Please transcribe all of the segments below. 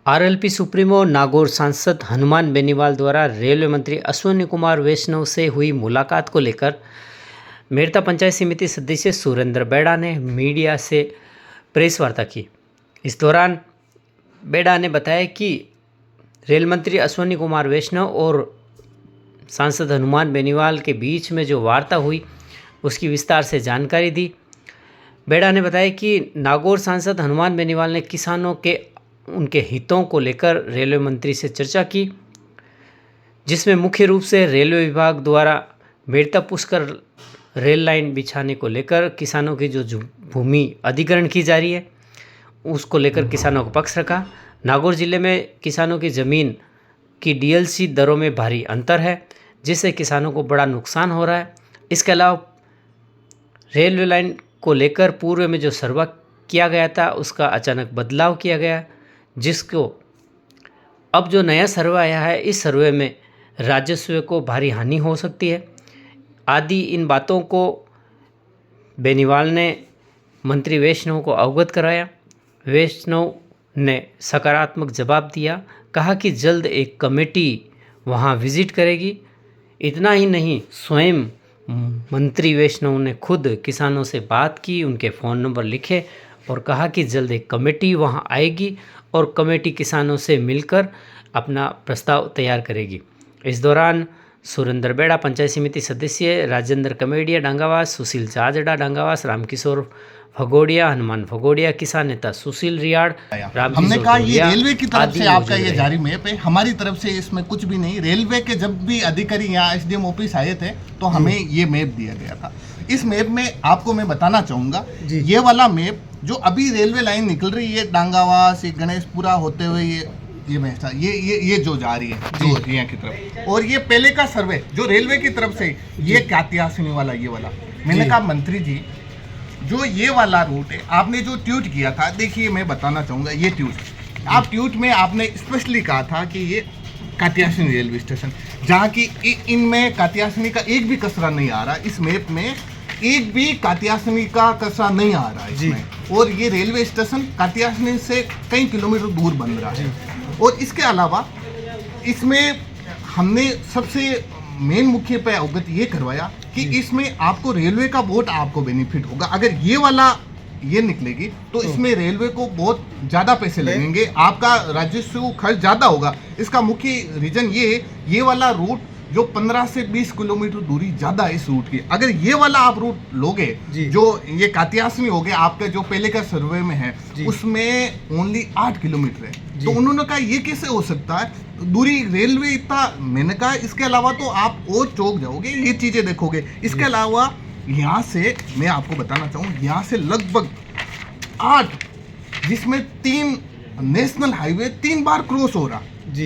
RLP supremo Nagaur सांसद हनुमान बेनीवाल द्वारा railway मंत्री अश्विनी कुमार वैष्णव से हुई मुलाकात को लेकर मेड़ता पंचायत समिति सदस्य सुरेंद्र बेड़ा ने मीडिया से प्रेस वार्ता की। इस दौरान बेड़ा ने बताया कि रेल मंत्री अश्विनी कुमार वैष्णव और सांसद हनुमान बेनीवाल के बीच में जो वार्ता हुई उसकी विस्तार से जानकारी दी। बेड़ा ने बताया कि नागौर सांसद हनुमान बेनीवाल ने किसानों के उनके हितों को लेकर रेलवे मंत्री से चर्चा की, जिसमें मुख्य रूप से रेलवे विभाग द्वारा मेड़ता पुष्कर रेल लाइन बिछाने को लेकर किसानों की जो भूमि अधिग्रहण की जा रही है उसको लेकर किसानों का पक्ष रखा। नागौर जिले में किसानों की ज़मीन की डीएलसी दरों में भारी अंतर है, जिससे किसानों को बड़ा नुकसान हो रहा है। इसके अलावा रेलवे लाइन को लेकर पूर्व में जो सर्वे किया गया था उसका अचानक बदलाव किया गया, जिसको अब जो नया सर्वे आया है इस सर्वे में राजस्व को भारी हानि हो सकती है आदि इन बातों को बेनीवाल ने मंत्री वैष्णव को अवगत कराया। वैष्णव ने सकारात्मक जवाब दिया, कहा कि जल्द एक कमेटी वहां विजिट करेगी। इतना ही नहीं, स्वयं मंत्री वैष्णव ने खुद किसानों से बात की, उनके फ़ोन नंबर लिखे और कहा कि जल्द एक कमेटी वहां आएगी और कमेटी किसानों से मिलकर अपना प्रस्ताव तैयार करेगी। इस दौरान सुरेंद्र बेड़ा पंचायत समिति सदस्य, राजेंद्र कमेडिया डांगावास, सुशील जाजड़ा डांगावास, रामकिशोर भगोड़िया, हनुमान भगोड़िया, किसान नेता सुशील रियाड़, हमने कहा ये रेलवे की तरफ से आपका ये जारी मैप है, हमारी तरफ से इसमें कुछ भी नहीं। रेलवे के जब भी अधिकारी यहाँ एसडीएम ऑफिस आए थे तो हमें ये मैप दिया गया था। इस मैप में आपको मैं बताना चाहूँगा, ये वाला मैप जो अभी रेलवे लाइन निकल रही है डांगावास, गणेशपुरा होते हुए ये महसा ये जो जा रही है जो यहाँ की तरफ, और ये पहले का सर्वे जो रेलवे की तरफ से ये कातियासिनी वाला ये वाला, मैंने कहा मंत्री जी जो ये वाला रूट है आपने जो ट्वीट किया था, देखिए मैं बताना चाहूँगा ये ट्वीट आप ट्वीट में आपने स्पेशली कहा था कि ये कातियासिनी रेलवे स्टेशन, जहाँ की इनमें कातियासिनी का एक भी कचरा नहीं आ रहा, इस मैप में एक भी कातियासिनी का कचरा नहीं आ रहा है इसमें, और ये रेलवे स्टेशन कातियासिनी से कई किलोमीटर दूर बन रहा है। और इसके अलावा इसमें हमने सबसे मेन मुख्य पे अवगत ये करवाया कि इसमें आपको रेलवे का बहुत आपको बेनिफिट होगा। अगर ये वाला ये निकलेगी तो इसमें रेलवे को बहुत ज़्यादा पैसे लगेंगे, आपका राजस्व खर्च ज़्यादा होगा। इसका मुख्य रीज़न ये वाला रूट जो 15 से 20 किलोमीटर दूरी ज़्यादा है इस रूट की, अगर ये वाला आप रूट लोगे जो ये कातियासिनी हो गया आपका जो पहले का सर्वे में है उसमें ओनली 8 किलोमीटर है, तो उन्होंने कहा ये कैसे हो सकता है दूरी रेलवे इतना, मैंने कहा इसके अलावा तो आप और चौक जाओगे, ये चीज़ें देखोगे। इसके अलावा यहाँ से मैं आपको बताना चाहूँ, यहाँ से लगभग 8 जिसमें 3 नेशनल हाईवे 3 बार क्रॉस हो रहा जी।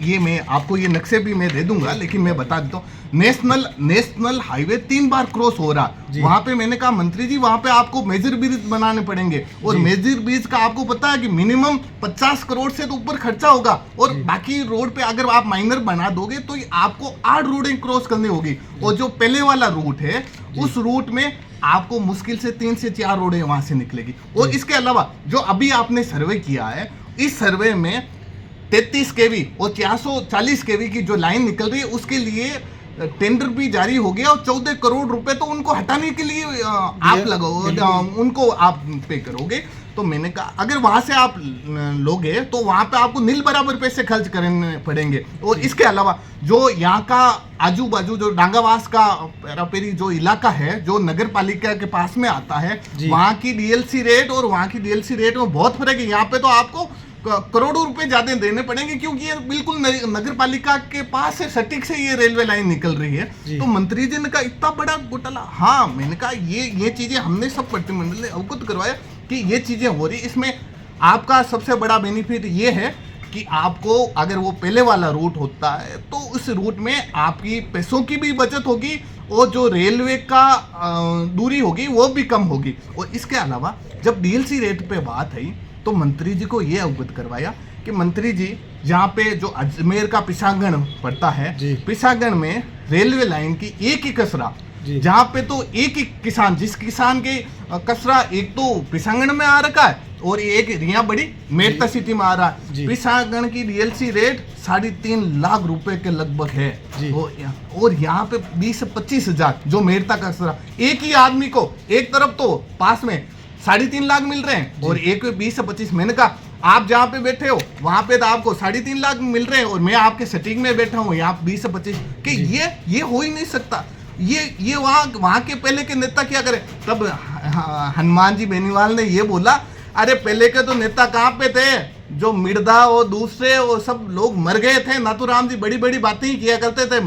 ये मैं आपको ये नक्शे भी मैं दे दूंगा, लेकिन मैं बता देता हूँ नेशनल हाईवे 3 बार क्रॉस हो रहा। वहां पे मैंने कहा मंत्री जी वहां पे आपको मेजर ब्रिज बनाने पड़ेंगे, और मेजर ब्रिज का आपको पता है कि मिनिमम 50 करोड़ से तो ऊपर खर्चा होगा, और बाकी रोड पे अगर आप माइनर बना दोगे तो आपको 8 रोडें क्रॉस करनी होगी। और जो पहले वाला रूट है उस रूट में आपको मुश्किल से 3 से 4 रोडें वहां से निकलेगी। और इसके अलावा जो अभी आपने सर्वे किया है, इस सर्वे में 33 केवी और 440 केवी की जो लाइन निकल रही है उसके लिए टेंडर भी जारी हो गया, और 14 करोड़ रुपए तो उनको हटाने के लिए आप लगाओ, उनको आप पे करोगे। तो मैंने कहा अगर वहां से आप लोगे तो वहां पे आपको नील बराबर पैसे खर्च करने पड़ेंगे। और इसके अलावा जो यहाँ का आजू बाजू जो डांगावास का पेरापेरी जो इलाका है जो नगर पालिका के पास में आता है, वहाँ की डीएलसी रेट और वहाँ की डीएलसी रेट में बहुत फर्क है। यहाँ पे तो आपको करोड़ों रुपए ज्यादा देने पड़ेंगे, क्योंकि ये बिल्कुल नगर पालिका के पास से सटीक से ये रेलवे लाइन निकल रही है। तो मंत्री जी ने कहा इतना बड़ा घोटाला, हाँ मैंने कहा ये चीजें हमने सब प्रतिनिधिमंडल ने अवगत करवाया कि ये चीजें हो रही। इसमें आपका सबसे बड़ा बेनिफिट ये है कि आपको अगर वो पहले वाला रूट होता है तो उस रूट में आपकी पैसों की भी बचत होगी और जो रेलवे का दूरी होगी वो भी कम होगी। और इसके अलावा जब डीएलसी रेट पे बात आई तो मंत्री जी को ये अवगत करवाया कि मंत्री जी जहाँ पे जो अजमेर का पिसागण पड़ता है, पिसागण में रेलवे लाइन की एक ही कसरा, जहाँ पे तो एक ही किसान, जिस किसान के कसरा एक तो पिसागण में आ रखा है और ये एक रिया बड़ी मेरता सिटी में आ रहा है। पिसागण की डीएलसी रेट 3.5 लाख रुपए के लगभग है और यहाँ पे 20 से 25 हजार जो मेरता का असरा एक ही आदमी को एक तरफ तो पास में 3.5 लाख मिल रहे हैं और एक में 20 से 25। मैंने कहा आप जहाँ पे बैठे हो वहां पे तो आपको 3.5 लाख मिल रहे हैं और मैं आपके सेटिंग में बैठा हूँ यहाँ 20 से 25 कि ये हो ही नहीं सकता। ये वहाँ के पहले के नेता क्या करे। तब हनुमान जी बेनीवाल ने ये बोला अरे पहले के तो नेता कहाँ पे थे, जो मिर्दा और दूसरे वो सब लोग मर गए थे। नाथूराम जी बड़ी बड़ी बातें ही किया करते थे,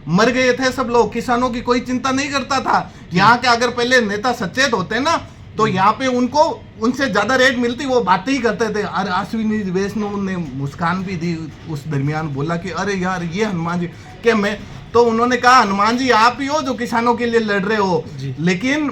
मर गए थे सब लोग, किसानों की कोई चिंता नहीं करता था। यहाँ के अगर पहले नेता सचेत होते ना तो यहाँ पे उनको उनसे ज्यादा रेट मिलती, वो बातें ही करते थे। अरे अश्विनी वैष्णव ने मुस्कान भी दी उस दरमियान, बोला कि अरे यार ये हनुमान जी के मैं तो उन्होंने कहा हनुमान जी आप ही हो जो किसानों के लिए लड़ रहे हो। लेकिन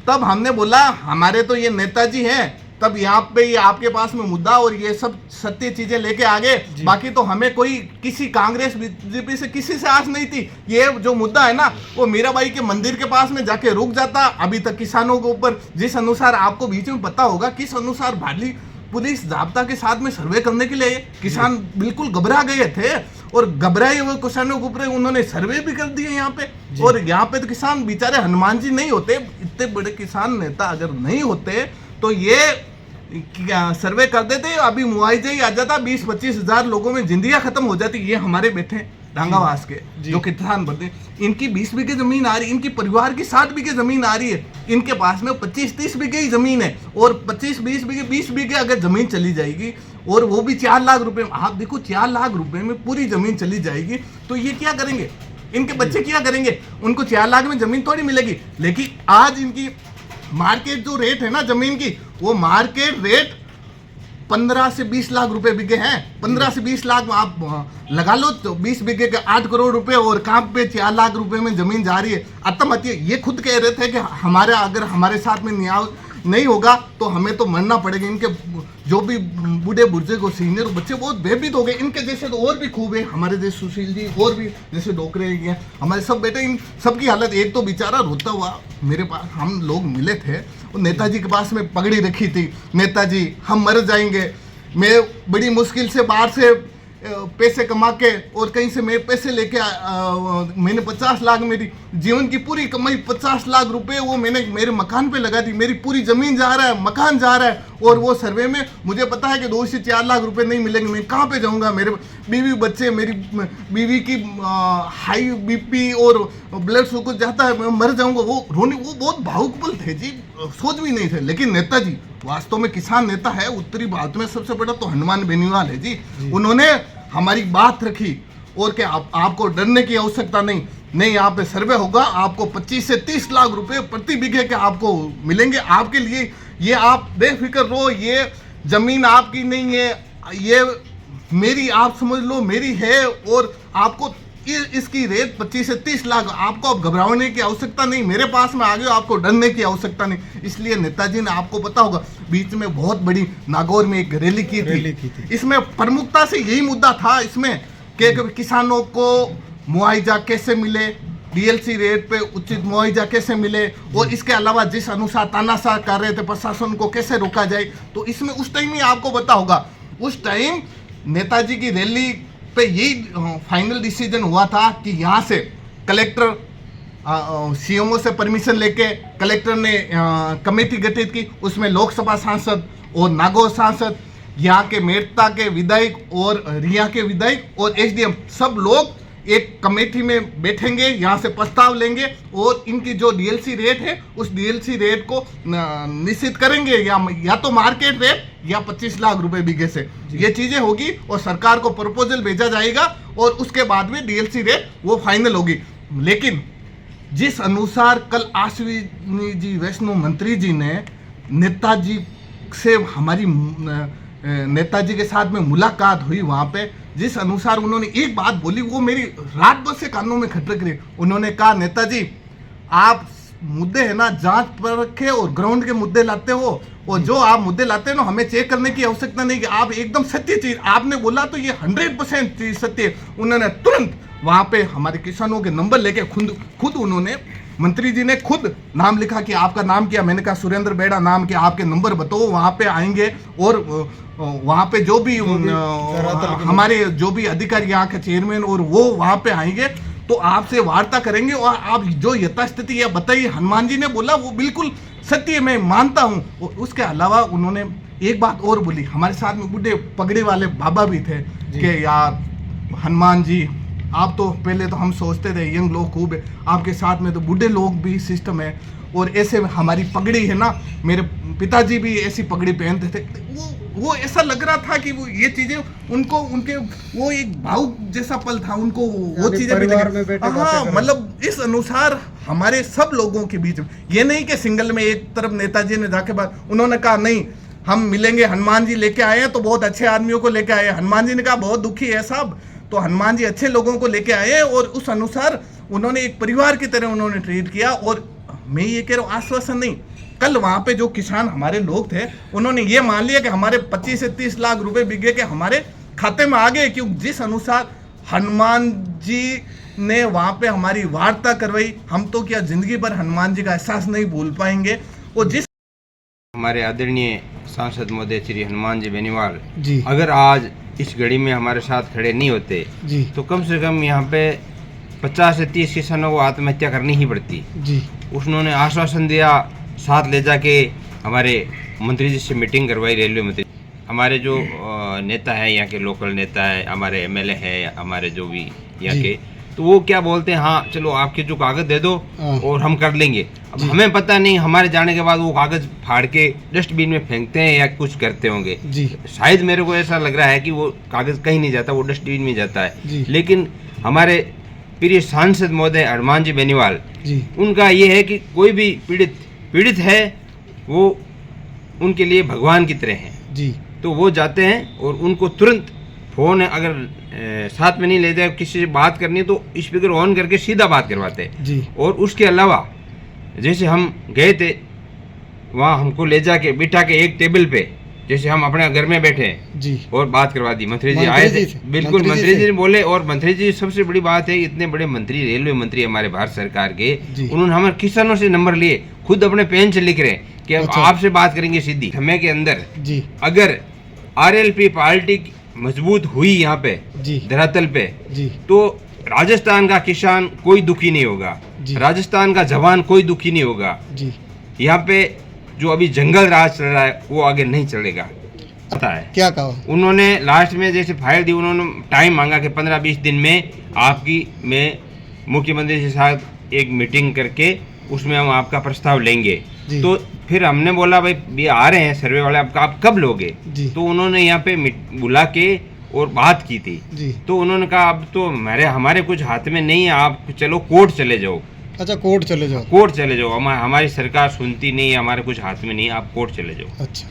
तब हमने बोला हमारे तो ये नेताजी हैं, तब यहाँ पे ये आपके पास में मुद्दा और ये सब सत्य चीजें लेके आ गए। बाकी तो हमें कोई किसी कांग्रेस बीजेपी से किसी से आस नहीं थी। ये जो मुद्दा है ना वो मीराबाई के मंदिर के पास में जाके रुक जाता। अभी तक किसानों के ऊपर जिस अनुसार आपको बीच में पता होगा किस अनुसार भाली पुलिस जाब्ता के साथ में सर्वे करने के लिए किसान बिल्कुल घबरा गए थे और घबराए हुए किसानों के ऊपर उन्होंने सर्वे भी कर दिए यहाँ पे। और यहाँ पे तो किसान बेचारे हनुमान जी नहीं होते, इतने बड़े किसान नेता अगर नहीं होते तो ये सर्वे कर देते, अभी मुआवजा ही आ जाता, 20-25 हजार लोगों में जिंदगियां खत्म हो जाती। ये हमारे बैठे डांगावास के जो किसान बनते, इनकी 20 बीघे जमीन आ रही, इनकी परिवार की 60 बीघे जमीन आ रही है, इनके पास में 25-30 बीघे ही जमीन है और 25-20 बीघे 20 बीघे अगर जमीन चली जाएगी और वो भी 4 लाख रुपए, आप देखो 4 लाख रुपए में पूरी जमीन चली जाएगी तो ये क्या करेंगे, इनके बच्चे क्या करेंगे। उनको 4 लाख में जमीन थोड़ी मिलेगी। लेकिन आज इनकी मार्केट जो रेट है ना जमीन की, वो मार्केट रेट 15 से 20 लाख रुपए बीघे हैं। 15 से 20 लाख आप लगा लो तो 20 बीघे के 8 करोड़ रुपए और कहाँ पे 4 लाख रुपए में जमीन जा रही है। आत्महत्या ये खुद कह रहे थे कि हमारे अगर हमारे साथ में न्याय नहीं होगा तो हमें तो मरना पड़ेगा। इनके जो भी बूढ़े बुजुर्ग सीनियर बच्चे बहुत भयभीत हो गए। इनके जैसे तो और भी खूब है, हमारे जैसे सुशील जी और भी जैसे डोकरे हैं, हमारे सब बेटे, इन सबकी हालत। एक तो बेचारा रोता हुआ मेरे पास, हम लोग मिले थे, नेताजी के पास में पगड़ी रखी थी, नेताजी हम मर जाएंगे, मैं बड़ी मुश्किल से बाहर से पैसे कमा के और कहीं से मैं पैसे लेके मैंने 50 लाख, मेरी जीवन की पूरी कमाई 50 लाख रुपए वो मैंने मेरे मकान पे लगा दी। मेरी पूरी जमीन जा रहा है, मकान जा रहा है और वो सर्वे में मुझे पता है कि 2 से 4 लाख रुपए नहीं मिलेंगे। मैं कहाँ पे जाऊँगा, मेरे बीवी बच्चे, मेरी बीवी की हाई बीपी और ब्लड शुगर जाता है, मैं मर जाऊँगा। वो रोने, वो बहुत भावुक पल थे जी, सोच भी नहीं थे। लेकिन नेताजी वास्तव में किसान नेता है। उत्तरी भारत में सबसे बड़ा तो हनुमान बेनीवाल है जी। उन्होंने हमारी बात रखी और क्या आपको डरने की आवश्यकता नहीं, यहाँ पे सर्वे होगा, आपको 25 से 30 लाख रुपए प्रति बीघे के आपको मिलेंगे। आपके लिए ये आप बेफिक्र रहो, ये जमीन आपकी नहीं है, ये मेरी, आप समझ लो मेरी है और आपको इसकी रेट 25 से 30 लाख। आपको अब घबराने की आवश्यकता नहीं, मेरे पास में आ गए, आपको डरने की आवश्यकता नहीं। इसलिए नेताजी ने, आपको पता होगा, बीच में बहुत बड़ी नागौर में एक रैली की थी। इसमें प्रमुखता से यही मुद्दा था इसमें कि किसानों को मुआवजा कैसे मिले, डीएलसी रेट पे उचित मुआवजा कैसे मिले और इसके अलावा जिस अनुसार तानाशाह कर रहे थे प्रशासन को कैसे रोका जाए। तो इसमें उस टाइम ही आपको पता होगा, उस टाइम नेताजी की रैली पे यही फाइनल डिसीजन हुआ था कि यहाँ से कलेक्टर सीएमओ से परमिशन लेके कलेक्टर ने कमेटी गठित की। उसमें लोकसभा सांसद और नागौर सांसद, यहाँ के मेरता के विधायक और रिया के विधायक और एसडीएम सब लोग एक कमेटी में बैठेंगे, यहाँ से प्रस्ताव लेंगे और इनकी जो डीएलसी रेट है उस डीएलसी रेट को निश्चित करेंगे, या तो मार्केट रेट या 25 लाख रुपए बीघे से। ये चीजें होगी और सरकार को प्रपोजल भेजा जाएगा और उसके बाद में डीएलसी रेट वो फाइनल होगी। लेकिन जिस अनुसार कल अश्विनी जी वैष्णव मंत्री जी ने नेताजी से, हमारी नेताजी के साथ में मुलाकात हुई, वहाँ पे जिस अनुसार उन्होंने एक बात बोली वो मेरी रात भर से कानों में खटक रही। उन्होंने कहा, नेताजी आप मुद्दे है ना जांच पर रखे और ग्राउंड के मुद्दे लाते हो, और जो आप मुद्दे लाते हैं ना हमें चेक करने की आवश्यकता नहीं कि आप एकदम सत्य चीज आपने बोला तो ये 100% चीज सत्य। उन्होंने तुरंत वहाँ पे हमारे किसानों के नंबर लेके खुद उन्होंने मंत्री जी ने खुद नाम लिखा कि आपका नाम क्या, मैंने कहा सुरेंद्र बेड़ा नाम क्या, आपके नंबर बताओ, वहाँ पे आएंगे और वहाँ पे जो भी हमारे जो भी अधिकारी यहाँ के चेयरमैन और वो वहाँ पे आएंगे तो आपसे वार्ता करेंगे और आप जो यथास्थिति है बताइए। हनुमान जी ने बोला वो बिल्कुल सत्य मैं मानता हूँ। और उसके अलावा उन्होंने एक बात और बोली, हमारे साथ में बूढ़े पगड़ी वाले बाबा भी थे कि यार हनुमान जी आप तो पहले तो हम सोचते थे यंग लोग खूब है, आपके साथ में तो बूढ़े लोग भी सिस्टम है और ऐसे हमारी पगड़ी है ना, मेरे पिताजी भी ऐसी पगड़ी पहनते थे। वो ऐसा लग रहा था कि वो ये चीजें उनको उनके वो एक भावुक जैसा पल था उनको, वो चीजें भी हाँ मतलब इस अनुसार हमारे सब लोगों के बीच ये नहीं कि सिंगल में एक तरफ नेताजी ने जाके बात, उन्होंने कहा नहीं हम मिलेंगे, हनुमान जी लेके आए हैं तो बहुत अच्छे आदमियों को लेके आए हैं। हनुमान जी ने कहा बहुत दुखी है साहब, तो हनुमान जी अच्छे लोगों को लेके आए हैं और उस अनुसार उन्होंने एक परिवार की तरह उन्होंने ट्रीट किया। और मैं ये कह रहा हूँ आश्वासन नहीं, कल वहाँ पे जो किसान हमारे लोग थे उन्होंने ये मान लिया कि हमारे 25 से 30 लाख रुपए बिके के हमारे खाते में आ गए, क्योंकि जिस अनुसार हनुमान जी ने वहाँ पे हमारी वार्ता करवाई, हम तो क्या जिंदगी भर हनुमान जी का एहसास नहीं भूल पाएंगे। और जिस हमारे आदरणीय सांसद महोदय श्री हनुमान जी बेनीवाल जी अगर आज इस घड़ी में हमारे साथ खड़े नहीं होते जी तो कम से कम यहाँ पे 50 से 30 किसानों को आत्महत्या करनी ही पड़ती। जी उन्होंने आश्वासन दिया, साथ ले जाके हमारे मंत्री जी से मीटिंग करवाई, रेलवे मंत्री, हमारे जो नेता है यहाँ के, लोकल नेता है, हमारे एमएलए है, हमारे जो भी यहाँ के, तो वो क्या बोलते हैं हाँ चलो आपके जो कागज दे दो और हम कर लेंगे। अब हमें पता नहीं हमारे जाने के बाद वो कागज फाड़ के डस्टबिन में फेंकते हैं या कुछ करते होंगे। जी शायद मेरे को ऐसा लग रहा है कि वो कागज कहीं नहीं जाता, वो डस्टबिन में जाता है। जी। लेकिन हमारे प्रिय सांसद महोदय हनुमान जी बेनीवाल जी उनका ये है कि कोई भी पीड़ित है वो उनके लिए भगवान की तरह हैं। जी तो वो जाते हैं और उनको तुरंत फ़ोन अगर साथ में नहीं लेते हैं, किसी से बात करनी है तो स्पीकर ऑन करके सीधा बात करवाते हैं। जी और उसके अलावा जैसे हम गए थे वहाँ हमको ले जाके बिठा के एक टेबल पे जैसे हम अपने घर में बैठे हैं जी और बात करवा दी। मंत्री जी आए थे, बिल्कुल मंत्री जी ने बोले। और मंत्री जी सबसे बड़ी बात है, इतने बड़े मंत्री, रेलवे मंत्री हमारे भारत सरकार के, उन्होंने हमारे किसानों से नंबर लिए, खुद अपने पेन से लिख रहे हैं कि अच्छा। आपसे बात करेंगे सीधी। समय के अंदर जी अगर आरएलपी पार्टी मजबूत हुई यहाँ पे जी धरातल पे जी तो राजस्थान का किसान कोई दुखी नहीं होगा, राजस्थान का जवान कोई दुखी नहीं होगा। जी यहाँ पे जो अभी जंगल राज चल रहा है वो आगे नहीं चलेगा। पता है क्या कहा उन्होंने लास्ट में जैसे फाइल दी, उन्होंने टाइम मांगा कि 15-20 दिन में आपकी मैं मुख्यमंत्री के साथ एक मीटिंग करके उसमें हम आपका प्रस्ताव लेंगे। तो फिर हमने बोला भाई ये आ रहे हैं सर्वे वाले, आप कब लोगे? तो उन्होंने यहाँ पे बुला के और बात की थी। तो उन्होंने कहा अब तो हमारे कुछ हाथ में नहीं है, आप चलो कोर्ट चले जाओ। अच्छा कोर्ट चले जाओ? कोर्ट चले जाओ, हमारी सरकार सुनती नहीं है, हमारे कुछ हाथ में नहीं है, आप कोर्ट चले जाओ। अच्छा